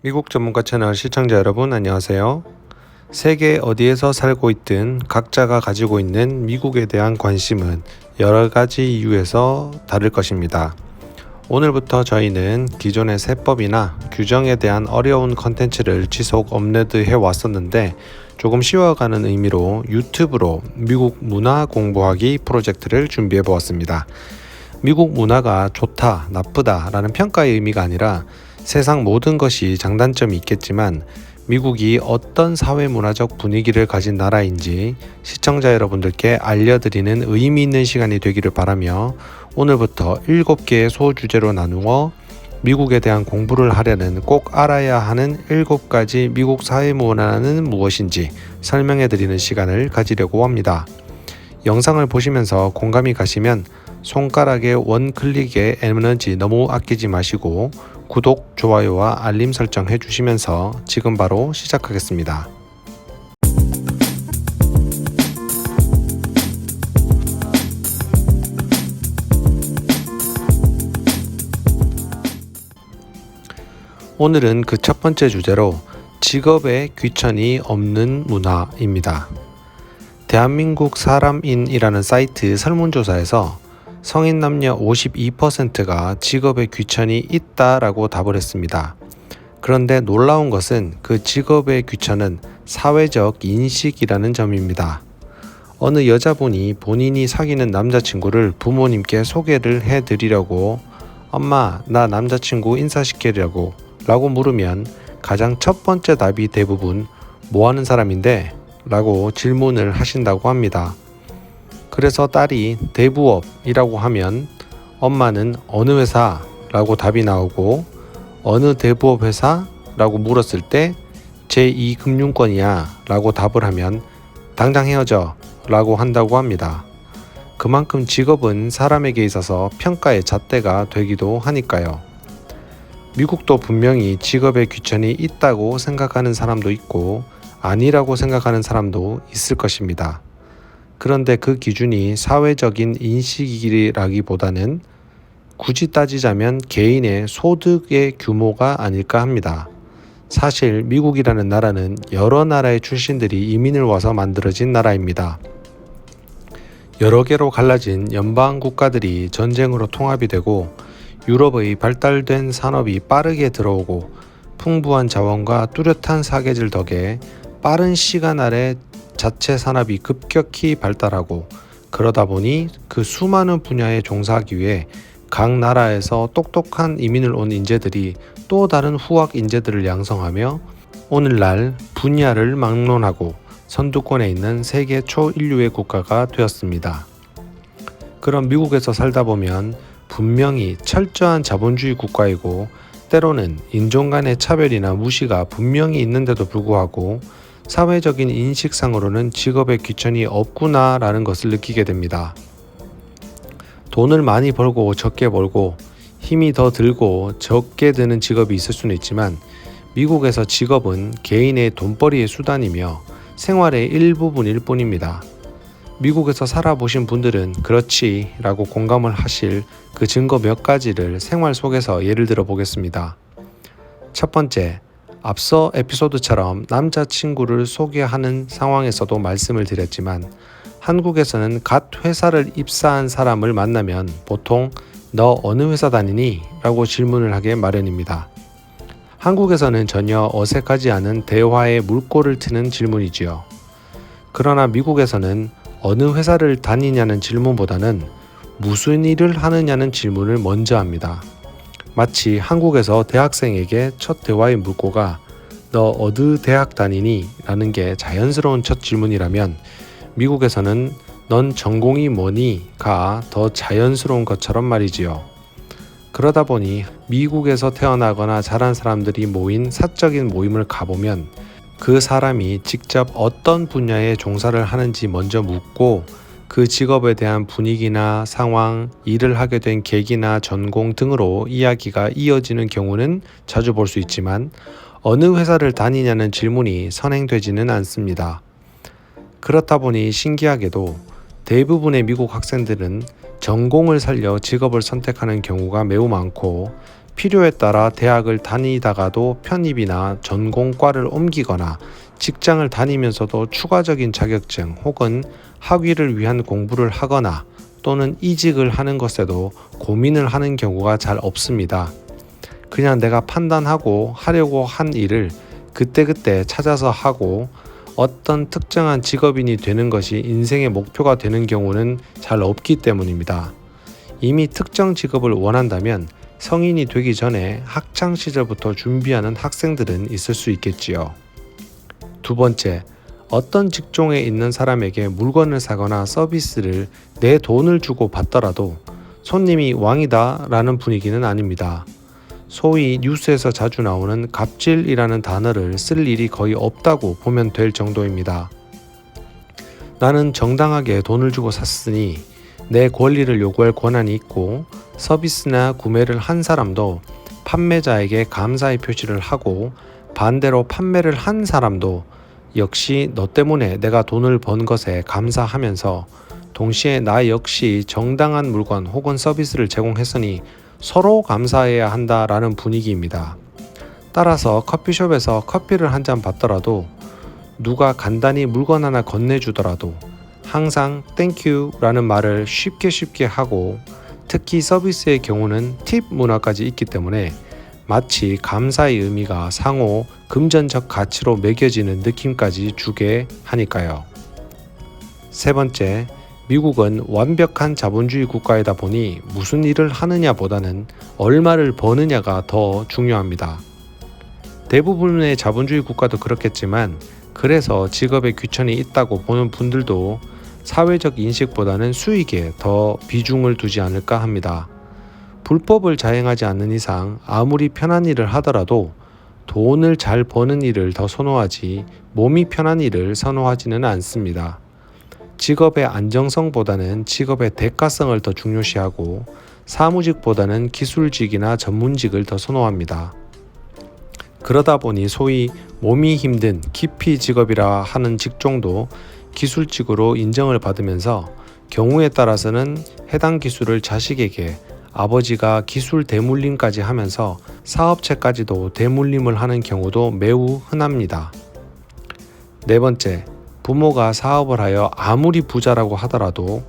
미국 전문가 채널 시청자 여러분 안녕하세요. 세계 어디에서 살고 있든 각자가 가지고 있는 미국에 대한 관심은 여러 가지 이유에서 다를 것입니다. 오늘부터 저희는 기존의 세법이나 규정에 대한 어려운 컨텐츠를 지속 업로드해 왔었는데 조금 쉬워가는 의미로 유튜브로 미국 문화 공부하기 프로젝트를 준비해 보았습니다. 미국 문화가 좋다, 나쁘다 라는 평가의 의미가 아니라 세상 모든 것이 장단점이 있겠지만 미국이 어떤 사회문화적 분위기를 가진 나라인지 시청자 여러분들께 알려드리는 의미 있는 시간이 되기를 바라며 오늘부터 7개의 소주제로 나누어 미국에 대한 공부를 하려는 꼭 알아야 하는 7가지 미국 사회문화는 무엇인지 설명해드리는 시간을 가지려고 합니다. 영상을 보시면서 공감이 가시면 손가락의 원클릭의 에너지 너무 아끼지 마시고 구독, 좋아요와 알림 설정 해주시면서 지금 바로 시작하겠습니다. 오늘은 그 첫 번째 주제로 직업에 귀천이 없는 문화입니다. 대한민국 사람인이라는 사이트 설문조사에서 성인 남녀 52%가 직업에 귀천이 있다라고 답을 했습니다. 그런데 놀라운 것은 그 직업의 귀천은 사회적 인식이라는 점입니다. 어느 여자분이 본인이 사귀는 남자친구를 부모님께 소개를 해드리려고 엄마, 나 남자친구 인사시키려고 라고 물으면 가장 첫 번째 답이 대부분 뭐 하는 사람인데? 라고 질문을 하신다고 합니다. 그래서 딸이 대부업이라고 하면 엄마는 어느 회사? 라고 답이 나오고 어느 대부업 회사? 라고 물었을 때 제2금융권이야 라고 답을 하면 당장 헤어져 라고 한다고 합니다. 그만큼 직업은 사람에게 있어서 평가의 잣대가 되기도 하니까요. 미국도 분명히 직업에 귀천이 있다고 생각하는 사람도 있고 아니라고 생각하는 사람도 있을 것입니다. 그런데 그 기준이 사회적인 인식이라기보다는 굳이 따지자면 개인의 소득의 규모가 아닐까 합니다. 사실 미국이라는 나라는 여러 나라의 출신들이 이민을 와서 만들어진 나라입니다. 여러 개로 갈라진 연방 국가들이 전쟁으로 통합이 되고 유럽의 발달된 산업이 빠르게 들어오고 풍부한 자원과 뚜렷한 사계절 덕에 빠른 시간 아래 자체 산업이 급격히 발달하고 그러다 보니 그 수많은 분야에 종사하기 위해 각 나라에서 똑똑한 이민을 온 인재들이 또 다른 후학 인재들을 양성하며 오늘날 분야를 막론하고 선두권에 있는 세계 초인류의 국가가 되었습니다. 그럼 미국에서 살다 보면 분명히 철저한 자본주의 국가이고 때로는 인종 간의 차별이나 무시가 분명히 있는데도 불구하고 사회적인 인식상으로는 직업에 귀천이 없구나라는 것을 느끼게 됩니다. 돈을 많이 벌고 적게 벌고 힘이 더 들고 적게 드는 직업이 있을 수는 있지만 미국에서 직업은 개인의 돈벌이의 수단이며 생활의 일부분일 뿐입니다. 미국에서 살아보신 분들은 그렇지 라고 공감을 하실 그 증거 몇 가지를 생활 속에서 예를 들어 보겠습니다. 첫 번째, 앞서 에피소드처럼 남자친구를 소개하는 상황에서도 말씀을 드렸지만 한국에서는 갓 회사를 입사한 사람을 만나면 보통 너 어느 회사 다니니? 라고 질문을 하게 마련입니다. 한국에서는 전혀 어색하지 않은 대화의 물꼬를 트는 질문이지요. 그러나 미국에서는 어느 회사를 다니냐는 질문보다는 무슨 일을 하느냐는 질문을 먼저 합니다. 마치 한국에서 대학생에게 첫 대화의 물꼬가 너 어느 대학 다니니? 라는 게 자연스러운 첫 질문이라면 미국에서는 넌 전공이 뭐니? 가 더 자연스러운 것처럼 말이지요. 그러다 보니 미국에서 태어나거나 자란 사람들이 모인 사적인 모임을 가보면 그 사람이 직접 어떤 분야에 종사를 하는지 먼저 묻고 그 직업에 대한 분위기나 상황, 일을 하게 된 계기나 전공 등으로 이야기가 이어지는 경우는 자주 볼 수 있지만 어느 회사를 다니냐는 질문이 선행되지는 않습니다. 그렇다 보니 신기하게도 대부분의 미국 학생들은 전공을 살려 직업을 선택하는 경우가 매우 많고 필요에 따라 대학을 다니다가도 편입이나 전공과를 옮기거나 직장을 다니면서도 추가적인 자격증 혹은 학위를 위한 공부를 하거나 또는 이직을 하는 것에도 고민을 하는 경우가 잘 없습니다. 그냥 내가 판단하고 하려고 한 일을 그때그때 찾아서 하고 어떤 특정한 직업인이 되는 것이 인생의 목표가 되는 경우는 잘 없기 때문입니다. 이미 특정 직업을 원한다면 성인이 되기 전에 학창 시절부터 준비하는 학생들은 있을 수 있겠지요. 두 번째, 어떤 직종에 있는 사람에게 물건을 사거나 서비스를 내 돈을 주고 받더라도 손님이 왕이다 라는 분위기는 아닙니다. 소위 뉴스에서 자주 나오는 갑질이라는 단어를 쓸 일이 거의 없다고 보면 될 정도입니다. 나는 정당하게 돈을 주고 샀으니 내 권리를 요구할 권한이 있고 서비스나 구매를 한 사람도 판매자에게 감사의 표시를 하고 반대로 판매를 한 사람도 역시 너 때문에 내가 돈을 번 것에 감사하면서 동시에 나 역시 정당한 물건 혹은 서비스를 제공했으니 서로 감사해야 한다라는 분위기입니다. 따라서 커피숍에서 커피를 한 잔 받더라도 누가 간단히 물건 하나 건네주더라도 항상 땡큐라는 말을 쉽게 하고 특히 서비스의 경우는 팁 문화까지 있기 때문에 마치 감사의 의미가 상호 금전적 가치로 매겨지는 느낌까지 주게 하니까요. 세 번째, 미국은 완벽한 자본주의 국가이다 보니 무슨 일을 하느냐보다는 얼마를 버느냐가 더 중요합니다. 대부분의 자본주의 국가도 그렇겠지만 그래서 직업에 귀천이 있다고 보는 분들도 사회적 인식보다는 수익에 더 비중을 두지 않을까 합니다. 불법을 자행하지 않는 이상 아무리 편한 일을 하더라도 돈을 잘 버는 일을 더 선호하지 몸이 편한 일을 선호하지는 않습니다. 직업의 안정성보다는 직업의 대가성을 더 중요시하고 사무직보다는 기술직이나 전문직을 더 선호합니다. 그러다 보니 소위 몸이 힘든 기피 직업이라 하는 직종도 기술직으로 인정을 받으면서 경우에 따라서는 해당 기술을 자식에게 아버지가 기술 대물림까지 하면서 사업체까지도 대물림을 하는 경우도 매우 흔합니다. 네 번째, 부모가 사업을 하여 아무리 부자라고 하더라도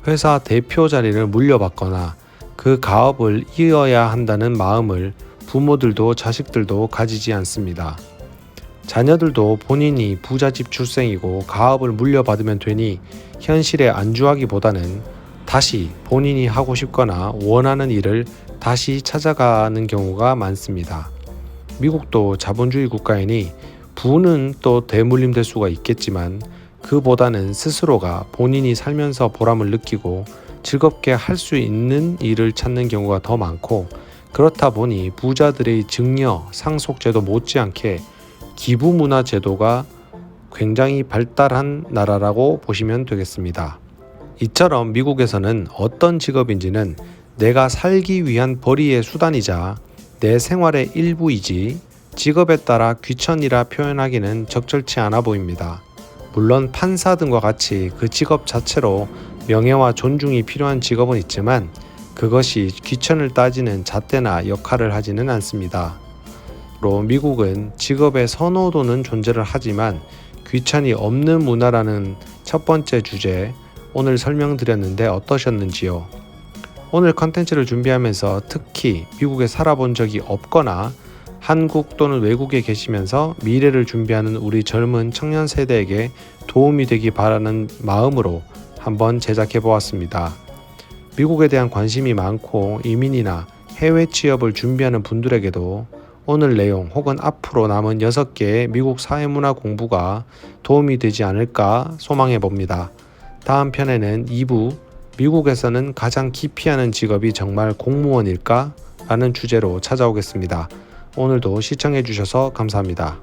회사 대표 자리를 물려받거나 그 가업을 이어야 한다는 마음을 부모들도 자식들도 가지지 않습니다. 자녀들도 본인이 부잣집 출생이고 가업을 물려받으면 되니 현실에 안주하기보다는 다시 본인이 하고 싶거나 원하는 일을 다시 찾아가는 경우가 많습니다. 미국도 자본주의 국가이니 부는 또 대물림될 수가 있겠지만 그보다는 스스로가 본인이 살면서 보람을 느끼고 즐겁게 할 수 있는 일을 찾는 경우가 더 많고 그렇다 보니 부자들의 증여, 상속제도 못지않게 기부문화 제도가 굉장히 발달한 나라라고 보시면 되겠습니다. 이처럼 미국에서는 어떤 직업인지는 내가 살기 위한 벌이의 수단이자 내 생활의 일부이지 직업에 따라 귀천이라 표현하기는 적절치 않아 보입니다. 물론 판사 등과 같이 그 직업 자체로 명예와 존중이 필요한 직업은 있지만 그것이 귀천을 따지는 잣대나 역할을 하지는 않습니다. 로 미국은 직업의 선호도는 존재를 하지만 귀천이 없는 문화라는 첫 번째 주제 오늘 설명드렸는데 어떠셨는지요? 오늘 컨텐츠를 준비하면서 특히 미국에 살아본 적이 없거나 한국 또는 외국에 계시면서 미래를 준비하는 우리 젊은 청년 세대에게 도움이 되기 바라는 마음으로 한번 제작해 보았습니다. 미국에 대한 관심이 많고 이민이나 해외 취업을 준비하는 분들에게도 오늘 내용 혹은 앞으로 남은 6개의 미국 사회문화 공부가 도움이 되지 않을까 소망해 봅니다. 다음 편에는 2부 미국에서는 가장 기피하는 직업이 정말 공무원일까? 라는 주제로 찾아오겠습니다. 오늘도 시청해 주셔서 감사합니다.